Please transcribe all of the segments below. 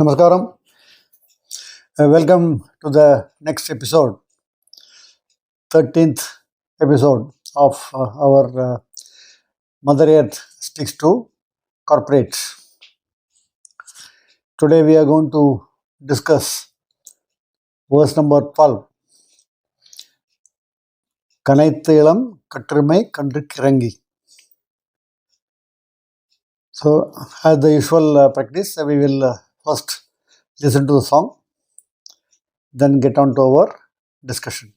Namaskaram. Welcome to the next episode, 13th episode of our Mother Earth Speaks to Corporates. Today we are going to discuss verse number 12. கனைத்து இளம் கற்றுமை கன்று கிறங்கி. So, as the usual practice, we will first listen to the song, then get on to our discussion.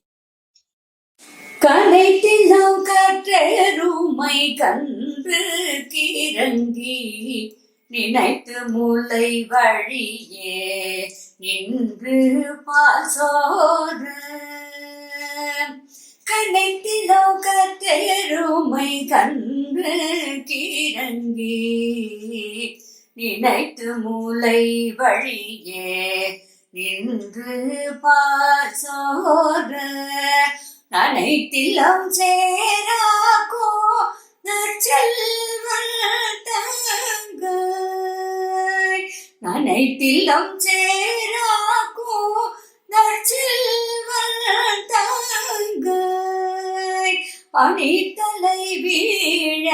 கனைத்திலம் கற்றருமை கன்று கிறங்கி நினைத்து முலை வழியே நின்று பாசோறு கனைத்திலம் கற்றருமை கன்று கிறங்கி நினைத்து முலை வழியே நின்று பாசோறு அனைத்திலம் சேராக்கோ நற்செல்வன் தங்காய் அனைத்திலம் சேராக்கோ நற்செல்வன் தங்காய் பனித்தலை வீழ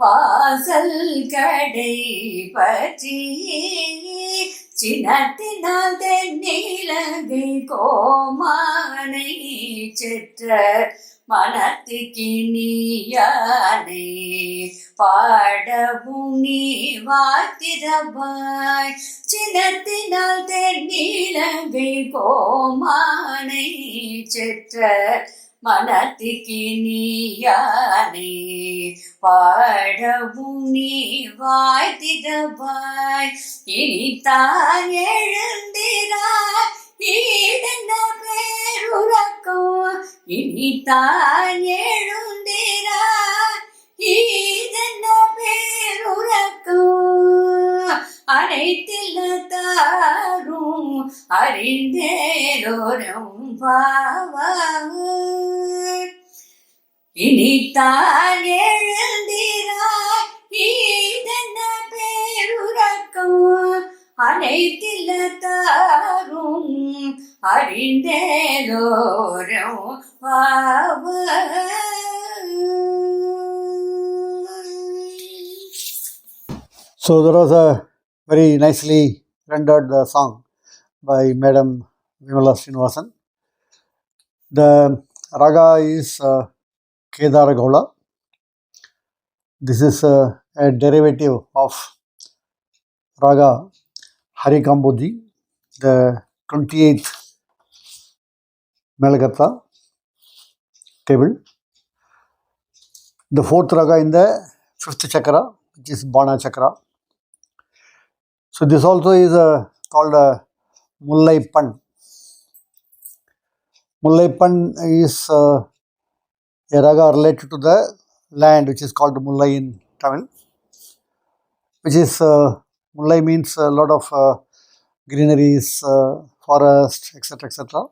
வாசல் கடை பற்றி சினத்தினால் தென்னிலங்கை கோமானை செற்ற மனத்துக்கினியானை பாடவும் நீ வாத்திரவாய் சினத்தினால் தென்னிலங்கை கோமானை செற்ற மனத்துக்கினியானை பாடவும் நீ வாய்த்திடவாய் இனித்தான் எழுந்திராய் ஈடென்ன பேருறக்கம் இனித்தான் எழுந்திராய் ஈடென்ன பேருறக்கம் அனைத்தில தாரும் அறிந்தேரோரும் பாவாய் இனித்தான் எழுந்திராய் ஈதென்ன பேருறக்கம் அனைத்தில தாரும் அறிந்தேரோரும் பாவாய். So there was a very nicely rendered song by Madam Vimala Srinivasan. The raga is Kedara Gaula. This is a derivative of raga Harikambodhi, the 28th Melagata table. The fourth raga in the fifth chakra, which is Bana chakra. So this also is called a Mullai Pan. Mullai Pan is a raga related to the land which is called Mullai in Tamil, which is Mullai means a lot of greeneries, forest, etc. etc.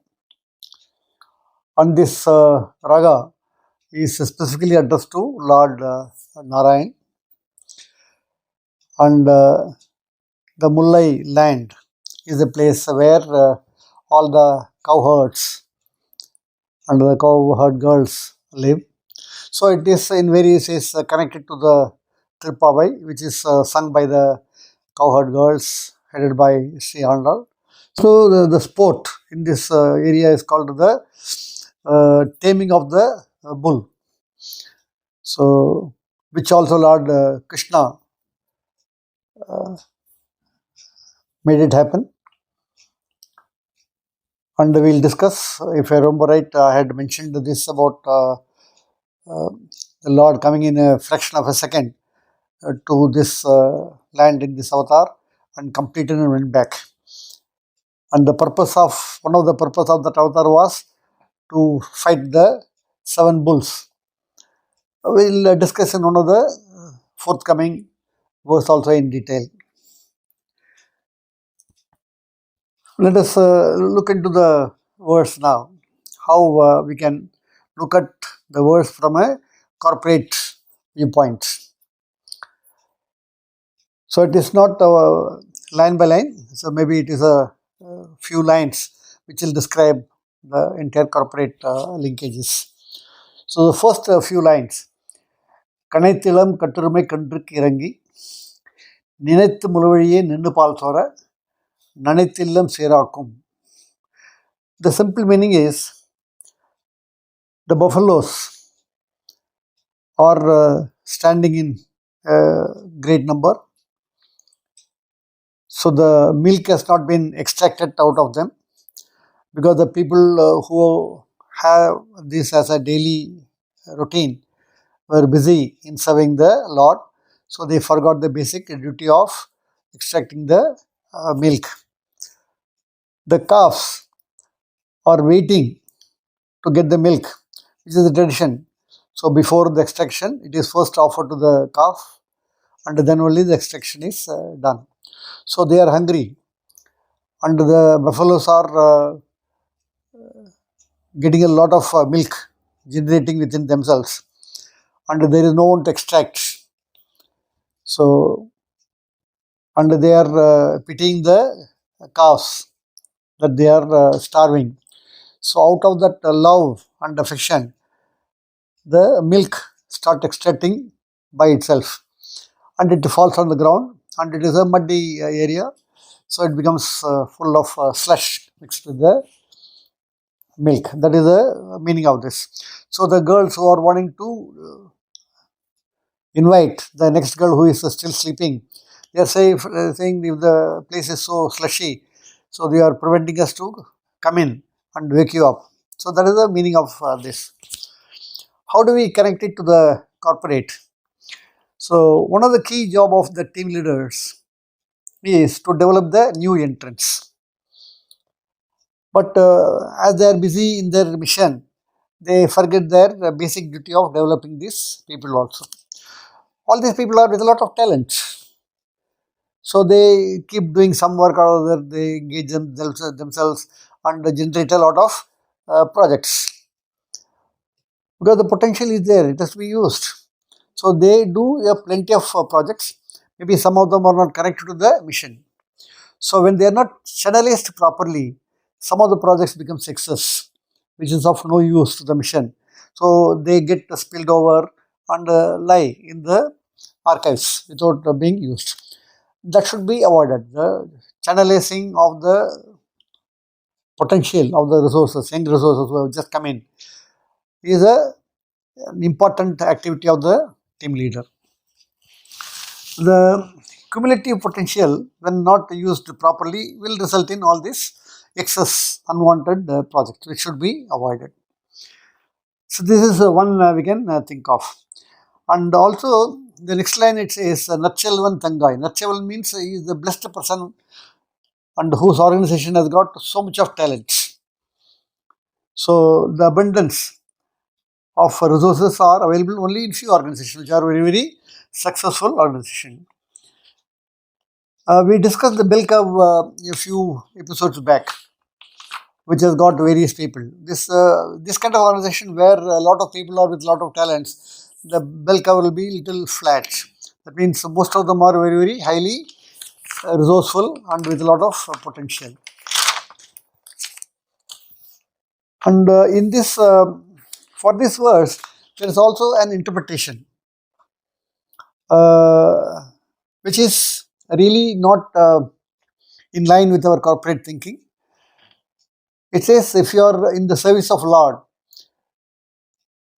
And this raga is specifically addressed to Lord Narayan, and the Mullai land is a place where all the cowherds and the cowherd girls live. So it is in various ways connected to the Tripavai, which is sung by the cowherd girls headed by Sri Andal. So the sport in this area is called the taming of the bull. So which also Lord Krishna made it happen. And we will discuss, if I remember right, I had mentioned this about the Lord coming in a fraction of a second to this land in this avatar and completed and went back. And the purpose of, one of the purpose of that avatar was to fight the 7 bulls. We will discuss in one of the forthcoming verse also in detail. Let us look into the verse now, how we can look at the verse from a corporate viewpoint. So it is not line by line. So maybe it is a few lines which will describe the entire corporate linkages. So the first few lines. கனைத்திலம் கட்டுரிமை கன்றுக்கு இறங்கி நினைத்து முழுவழியே நின்று பால் சோர நனைத்தில்லம் சீராக்கும். The simple meaning is the buffaloes are standing in great number. So the milk has not been extracted out of them because the people who have this as a daily routine were busy in serving the Lord. So they forgot the basic duty of extracting the milk. The calves are waiting to get the milk, which is the tradition. So before the extraction, it is first offered to the calf, and then only the extraction is done. So they are hungry, and the buffaloes are getting a lot of milk generating within themselves, and there is no one to extract. So, and they are pitying the calves that they are starving. So, out of that love and affection, the milk start extracting by itself, and it falls on the ground, and it is a muddy area, so it becomes full of slush mixed with the milk. That is the meaning of this. So the girls who are wanting to invite the next girl who is still sleeping, they are saying if the place is so slushy, so they are preventing us to come in and wake you up. So that is the meaning of this. How do we connect it to the corporate? So one of the key job of the team leaders is to develop the new entrants. But as they are busy in their mission, they forget their basic duty of developing these people also. All these people are with a lot of talent. So they keep doing some work or other, they engage themselves and generate a lot of projects. Because the potential is there, it has to be used. So they do plenty of projects. Maybe some of them are not connected to the mission. So when they are not channelized properly, some of the projects become success, which is of no use to the mission. So they get spilled over and lie in the archives without being used. That should be avoided. The channelizing of the potential of the resources, young resources who have just come in, is an important activity of the team leader. The cumulative potential, when not used properly, will result in all this excess unwanted projects, which should be avoided. So this is one we can think of. And also the next line it says Natchelvan Tangai. Natcheval means he is the blessed person and whose organization has got so much of talent. So the abundance of resources are available only in few organizations which are very, very successful organizations. We discussed the bell curve a few episodes back, which has got various people. This kind of organization where a lot of people are with a lot of talents, the bell curve will be little flat. That means most of them are very, very highly resourceful and with a lot of potential. And in this, for this verse, there is also an interpretation, uh, which is really not in line with our corporate thinking. It says if you are in the service of Lord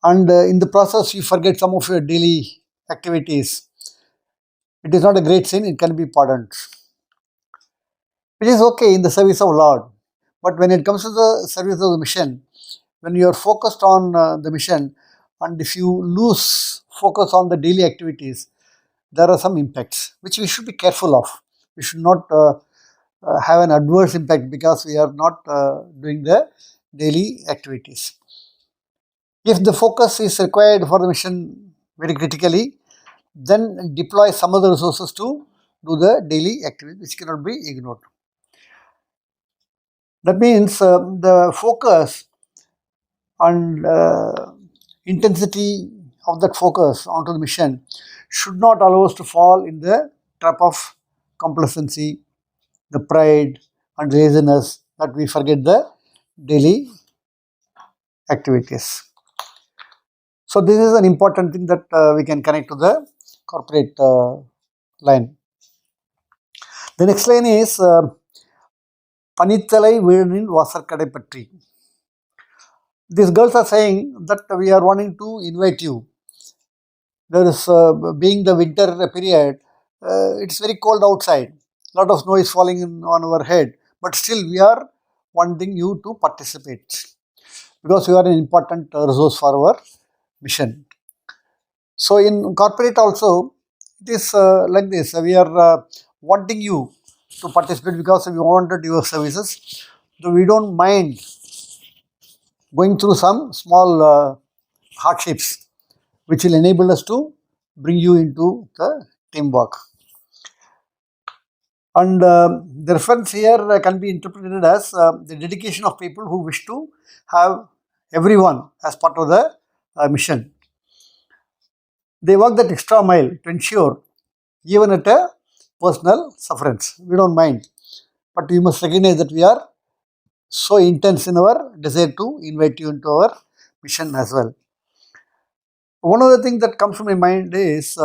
and in the process you forget some of your daily activities, it is not a great sin, it can be pardoned. Which is okay in the service of Lord. But when it comes to the service of the mission, when you are focused on the mission and if you lose focus on the daily activities, there are some impacts which we should be careful of. We should not have an adverse impact because we are not doing the daily activities. If the focus is required for the mission very critically, then deploy some other resources to do the daily activities which cannot be ignored. That means the focus and intensity of that focus onto the mission should not allow us to fall in the trap of complacency the pride and laziness that we forget the daily activities. So this is an important thing that we can connect to the corporate line. The next line is Panithalai Veernin Vasarkadai Patri. These girls are saying that we are wanting to invite you. There is being the winter period, it's very cold outside. A lot of snow is falling on our head, but still we are wanting you to participate because you are an important resource for our mission. So in corporate also, it is like this. We are wanting you to participate because we wanted your services. So we don't mind going through some small hardships which will enable us to bring you into the teamwork. And the reference here can be interpreted as the dedication of people who wish to have everyone as part of the mission. They work that extra mile to ensure, even at a personal sufferance. We don't mind, but we must recognize that we are so intense in our desire to invite you into our mission as well. One of the things that comes to my mind is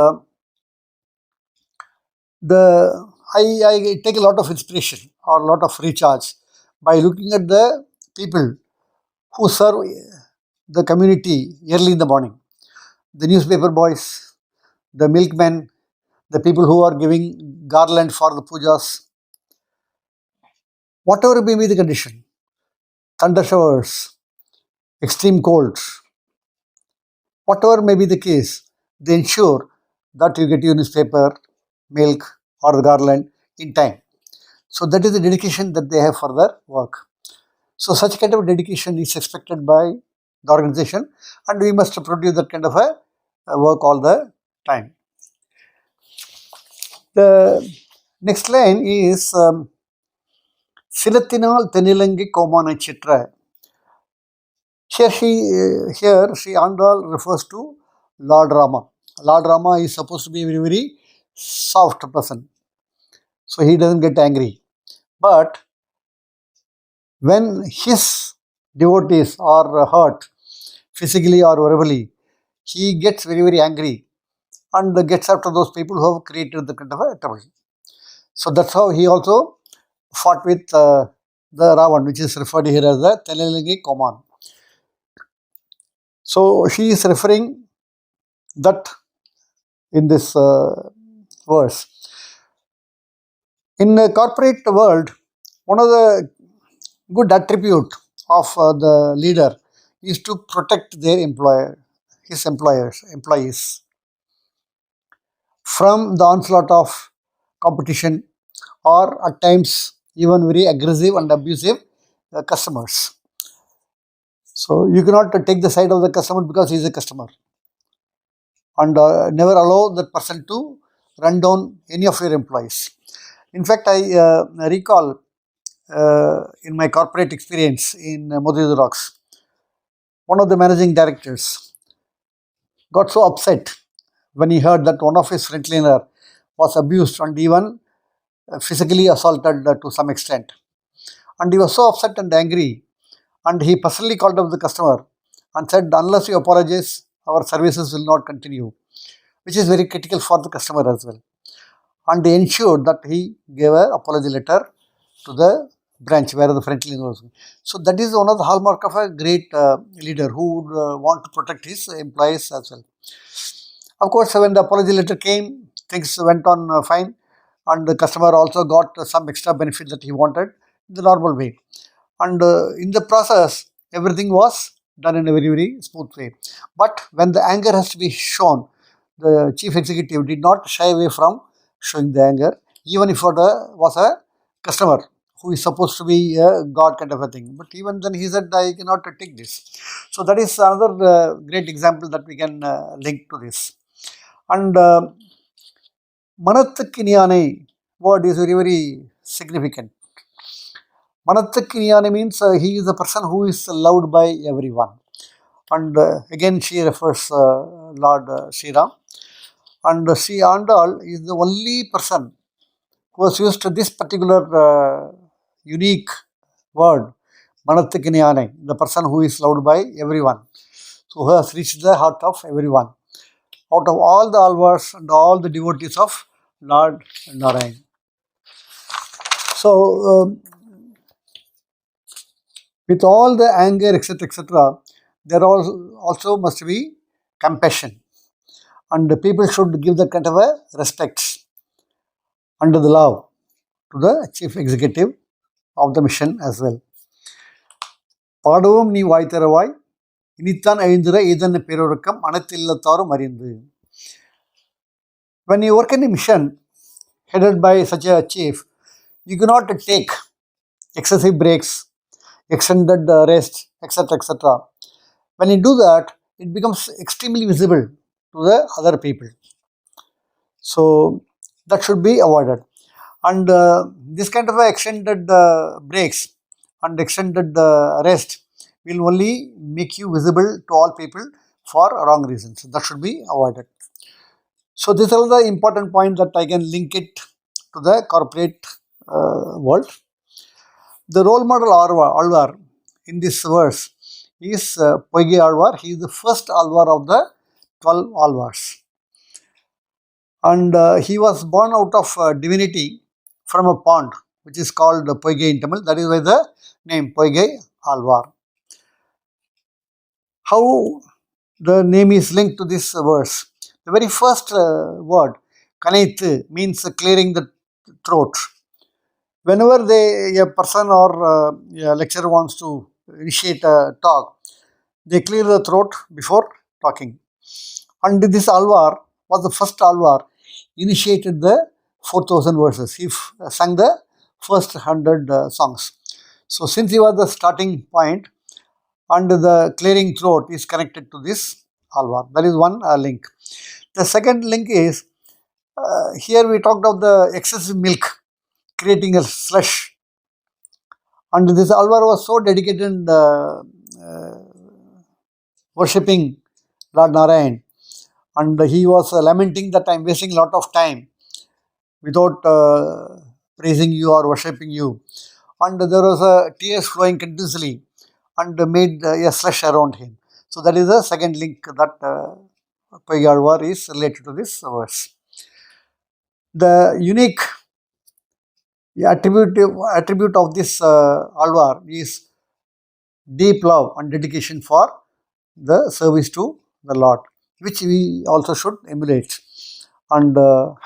the I take a lot of inspiration or a lot of recharge by looking at the people who serve the community early in the morning. The newspaper boys, the milkmen, the people who are giving garland for the pujas, whatever may be the condition, thunder showers, extreme colds, whatever may be the case, they ensure that you get your newspaper, milk, or the garland in time. So that is the dedication that they have for their work. So such kind of dedication is expected by the organization, and we must produce that kind of a work all the time. The next line is Silatinal Tenilangi Komana Chitra. Here, Andal refers to Lord Rama. Lord Rama is supposed to be a very, very soft person, so he doesn't get angry. But when his devotees are hurt physically or verbally, he gets very, very angry and gets after those people who have created the kind of a trouble. So that's how he also fought with the Ravan, which is referred here as the Telelingi Koman. So she is referring that in this verse. In the corporate world, one of the good attribute of the leader is to protect their employees from the onslaught of competition or at times even very aggressive and abusive customers. So you cannot take the side of the customer because he is a customer, and never allow that person to run down any of your employees. In fact, I recall in my corporate experience in Modi Rocks, one of the managing directors got so upset when he heard that one of his frontliner was abused and even physically assaulted to some extent. And he was so upset and angry, and he personally called up the customer and said, unless you apologize, our services will not continue, which is very critical for the customer as well. And he ensured that he gave an apology letter to the branch where the frontliner was. So that is one of the hallmark of a great leader who would want to protect his employees as well. Of course, when the apology letter came, things went on fine, and the customer also got some extra benefit that he wanted in the normal way. And in the process, everything was done in a very, very smooth way. But when the anger has to be shown, the chief executive did not shy away from showing the anger, even if it was a customer who is supposed to be a god kind of a thing. But even then, he said, I cannot take this. So that is another great example that we can link to this. And Manathakinyanai word is very, very significant. Manathakinyanai means he is a person who is loved by everyone. And again, she refers Lord Sri Ram. And Sri Andal is the only person who has used this particular unique word, Manathikiniyane, the person who is loved by everyone, so who has reached the heart of everyone, out of all the alvars and all the devotees of Lord Narayan. So, with all the anger, etc., there also must be compassion, and the people should give that kind of a respect under the law to the chief executive of the mission as well. பாடவும் நீ வாய் தரவாய் இனித்தான் எழுந்திர இதன் பெருக்கம் அனைத்தில்லத்தாரும் அறிந்து. When you work in a mission headed by such a chief, you cannot take excessive breaks, extended rest, etc. When you do that, it becomes extremely visible to the other people. So that should be avoided. And this kind of extended breaks and extended rest will only make you visible to all people for wrong reasons. That should be avoided. So these are the important points that I can link it to the corporate world. The role model Alvar in this verse is Poige Alvar. He is the first Alvar of the 12 Alvars. And he was born out of divinity from a pond which is called Poige in Tamil. That is why the name Poige Alvar. How the name is linked to this verse? The very first word, Kanaithu, means clearing the throat. Whenever a person or a lecturer wants to initiate a talk, they clear the throat before talking. And this Alvar was the first Alvar initiated the 4,000 verses. He sang the first 100 songs. So since he was the starting point, and the clearing throat is connected to this Alvar. That is one link. The second link is, here we talked of the excessive milk creating a slush. And this Alvar was so dedicated in worshipping Lord Narayan. And he was lamenting that I am wasting a lot of time without praising you or worshipping you. And there was tears flowing continuously and made a slush around him. So that is the second link that Poigalvar is related to this verse. The unique attribute of this Alvar is deep love and dedication for the service to the Lord, which we also should emulate and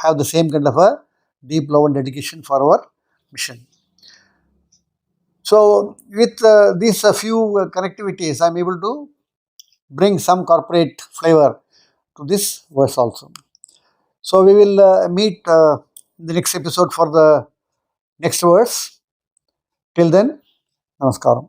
have the same kind of a deep love and dedication for our mission. So with these few connectivities, I am able to bring some corporate flavor to this verse also. So we will meet in the next episode for the next verse. Till then, namaskaram.